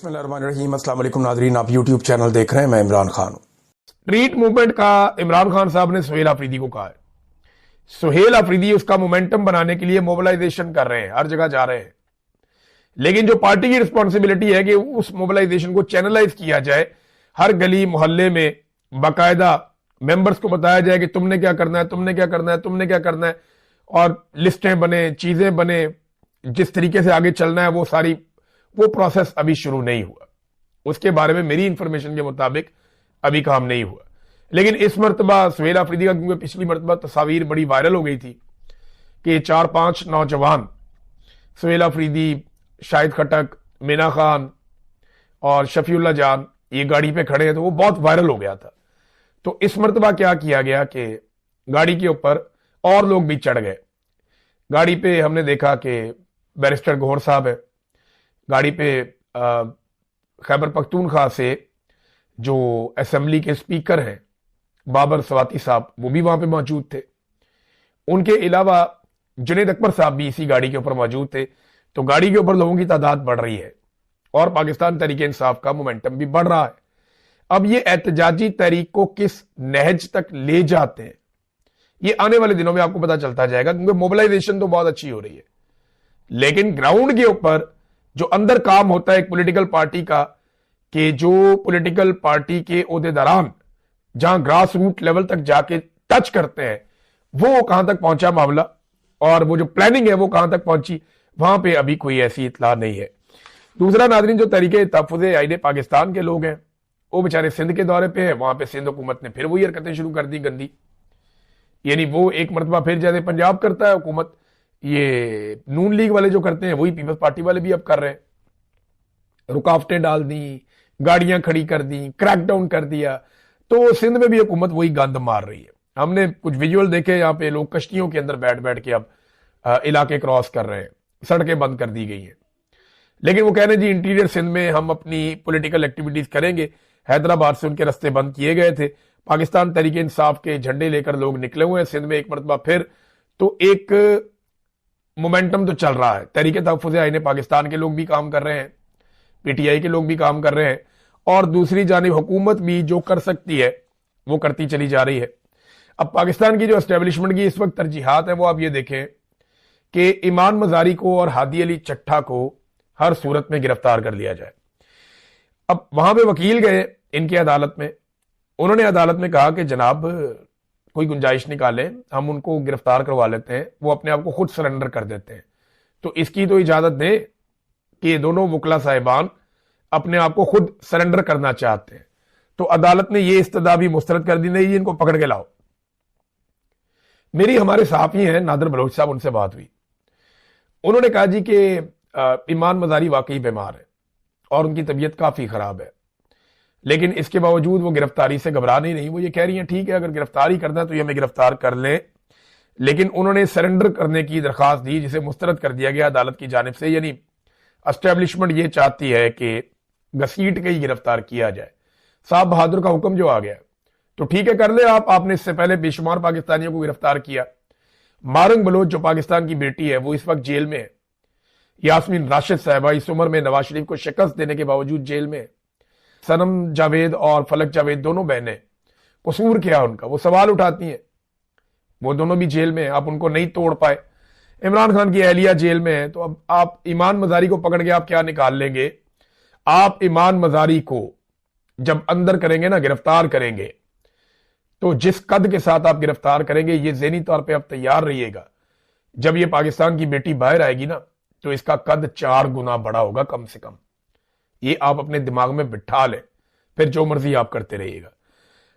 بسم اللہ الرحمن الرحیم۔ السلام علیکم ناظرین، آپ یوٹیوب چینل دیکھ رہے ہیں، میں عمران خان ہوں۔ اسٹریٹ موومنٹ کا عمران خان صاحب نے سہیل آفریدی کو کہا ہے، سہیل آفریدی اس کا مومنٹم بنانے کے لیے موبلائزیشن کر رہے ہیں، ہر جگہ جا رہے ہیں، لیکن جو پارٹی کی رسپانسبلٹی ہے کہ اس موبلائزیشن کو چینلائز کیا جائے، ہر گلی محلے میں باقاعدہ ممبرز کو بتایا جائے کہ تم نے کیا کرنا ہے، تم نے کیا کرنا ہے، تم نے کیا کرنا ہے، اور لسٹیں بنے، چیزیں بنے، جس طریقے سے آگے چلنا ہے وہ پروسیس ابھی شروع نہیں ہوا۔ اس کے بارے میں میری انفارمیشن کے مطابق ابھی کام نہیں ہوا، لیکن اس مرتبہ سہیل آفریدی کا، کیونکہ پچھلی مرتبہ تصاویر بڑی وائرل ہو گئی تھی کہ 4-5 نوجوان سہیل آفریدی، شاہد خٹک، مینا خان اور شفیع اللہ جان یہ گاڑی پہ کھڑے ہیں، تو وہ بہت وائرل ہو گیا تھا۔ تو اس مرتبہ کیا کیا گیا کہ گاڑی کے اوپر اور لوگ بھی چڑھ گئے۔ گاڑی پہ ہم نے دیکھا کہ بیرسٹر گوہر صاحب ہے، گاڑی پہ خیبر پختونخوا سے جو اسمبلی کے سپیکر ہیں بابر سواتی صاحب، وہ بھی وہاں پہ موجود تھے۔ ان کے علاوہ جنید اکبر صاحب بھی اسی گاڑی کے اوپر موجود تھے۔ تو گاڑی کے اوپر لوگوں کی تعداد بڑھ رہی ہے اور پاکستان تحریک انصاف کا مومنٹم بھی بڑھ رہا ہے۔ اب یہ احتجاجی تحریک کو کس نہج تک لے جاتے ہیں، یہ آنے والے دنوں میں آپ کو پتا چلتا جائے گا، کیونکہ موبلائزیشن تو بہت اچھی ہو رہی ہے، لیکن گراؤنڈ کے اوپر جو اندر کام ہوتا ہے ایک پولیٹیکل پارٹی کا، کہ جو پولیٹیکل پارٹی کے عہدیداران جہاں گراس روٹ لیول تک جا کے ٹچ کرتے ہیں، وہ کہاں تک پہنچا معاملہ، اور وہ جو پلاننگ ہے وہ کہاں تک پہنچی، وہاں پہ ابھی کوئی ایسی اطلاع نہیں ہے۔ دوسرا ناظرین، جو تحریک تحفظ آئین پاکستان کے لوگ ہیں، وہ بیچارے سندھ کے دورے پہ ہیں، وہاں پہ سندھ حکومت نے پھر وہی حرکتیں شروع کر دی گندی، یعنی وہ ایک مرتبہ پھر جیسے پنجاب کرتا ہے حکومت، یہ نون لیگ والے جو کرتے ہیں وہی پیپلز پارٹی والے بھی اب کر رہے ہیں، رکاوٹیں ڈال دیں، گاڑیاں کھڑی کر دیں، کریک ڈاؤن کر دیا۔ تو سندھ میں بھی حکومت وہی گند مار رہی ہے۔ ہم نے کچھ ویژول دیکھے، یہاں پہ لوگ کشتیوں کے اندر بیٹھ کے اب علاقے کراس کر رہے ہیں، سڑکیں بند کر دی گئی ہیں، لیکن وہ کہہ رہے ہیں جی انٹیریئر سندھ میں ہم اپنی پولیٹیکل ایکٹیویٹیز کریں گے۔ حیدرآباد سے ان کے رستے بند کیے گئے تھے، پاکستان تحریک انصاف کے جھنڈے لے کر لوگ نکلے ہوئے ہیں سندھ میں ایک مرتبہ پھر۔ تو ایک مومنٹم تو چل رہا ہے، تحریک تحفظ آئین پاکستان کے لوگ بھی کام کر رہے ہیں، پی ٹی آئی کے لوگ بھی کام کر رہے ہیں، اور دوسری جانب حکومت بھی جو کر سکتی ہے وہ کرتی چلی جا رہی ہے۔ اب پاکستان کی جو اسٹیبلشمنٹ کی اس وقت ترجیحات ہیں وہ آپ یہ دیکھیں کہ ایمان مزاری کو اور ہادی علی چٹھا کو ہر صورت میں گرفتار کر لیا جائے۔ اب وہاں پہ وکیل گئے ان کی عدالت میں، انہوں نے عدالت میں کہا کہ جناب کوئی گنجائش نکالیں، ہم ان کو گرفتار کروا لیتے ہیں، وہ اپنے آپ کو خود سرنڈر کر دیتے ہیں، تو اس کی تو اجازت دیں کہ یہ دونوں وکلا صاحبان اپنے آپ کو خود سرنڈر کرنا چاہتے ہیں۔ تو عدالت نے یہ استدعا بھی مسترد کر دی، نہیں ان کو پکڑ کے لاؤ۔ میری ہمارے صحافی ہیں نادر بلوچ صاحب، ان سے بات ہوئی، انہوں نے کہا جی کہ ایمان مزاری واقعی بیمار ہے اور ان کی طبیعت کافی خراب ہے، لیکن اس کے باوجود وہ گرفتاری سے گھبرا نہیں، وہ یہ کہہ رہی ہیں ٹھیک ہے اگر گرفتاری کرنا ہے تو یہ ہمیں گرفتار کر لیں، لیکن انہوں نے سرنڈر کرنے کی درخواست دی جسے مسترد کر دیا گیا عدالت کی جانب سے۔ یعنی اسٹیبلشمنٹ یہ چاہتی ہے کہ گھسیٹ کے ہی گرفتار کیا جائے، صاحب بہادر کا حکم جو آ گیا تو ٹھیک ہے کر لیں آپ نے اس سے پہلے بے شمار پاکستانیوں کو گرفتار کیا۔ مارنگ بلوچ جو پاکستان کی بیٹی ہے وہ اس وقت جیل میں ہے، یاسمین راشد صاحبہ اس عمر میں نواز شریف کو شکست دینے کے باوجود جیل میں ہے، سنم جاوید اور فلک جاوید دونوں بہنیں، قصور کیا ان کا، وہ سوال اٹھاتی ہیں، وہ دونوں بھی جیل میں ہیں، آپ ان کو نہیں توڑ پائے۔ عمران خان کی اہلیہ جیل میں ہے، تو اب آپ ایمان مزاری کو پکڑ کے آپ کیا نکال لیں گے؟ آپ ایمان مزاری کو جب اندر کریں گے نا، گرفتار کریں گے، تو جس قد کے ساتھ آپ گرفتار کریں گے یہ ذہنی طور پہ آپ تیار رہیے گا، جب یہ پاکستان کی بیٹی باہر آئے گی نا تو اس کا قد 4 گنا بڑا ہوگا کم سے کم، یہ آپ اپنے دماغ میں بٹھا لیں، پھر جو مرضی آپ کرتے رہیے گا۔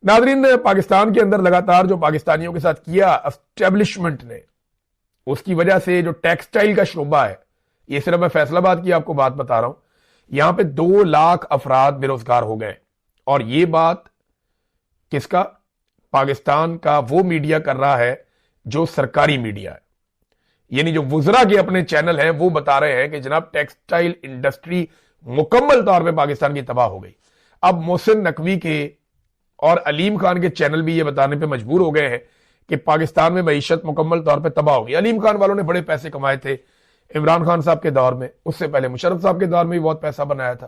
ناظرین، پاکستان کے اندر لگاتار جو پاکستانیوں کے ساتھ کیا اسٹیبلشمنٹ نے، اس کی وجہ سے جو ٹیکسٹائل کا شعبہ ہے، یہ صرف میں فیصل آباد کی آپ کو بات بتا رہا ہوں، یہاں پہ 2 لاکھ افراد بے روزگار ہو گئے، اور یہ بات کس کا؟ پاکستان کا وہ میڈیا کر رہا ہے جو سرکاری میڈیا ہے، یعنی جو وزراء کے اپنے چینل ہیں وہ بتا رہے ہیں کہ جناب ٹیکسٹائل انڈسٹری مکمل طور پہ پاکستان کی تباہ ہو گئی۔ اب محسن نقوی کے اور علیم خان کے چینل بھی یہ بتانے پہ مجبور ہو گئے ہیں کہ پاکستان میں معیشت مکمل طور پہ تباہ ہو گئی۔ علیم خان والوں نے بڑے پیسے کمائے تھے عمران خان صاحب کے دور میں، اس سے پہلے مشرف صاحب کے دور میں بھی بہت پیسہ بنایا تھا،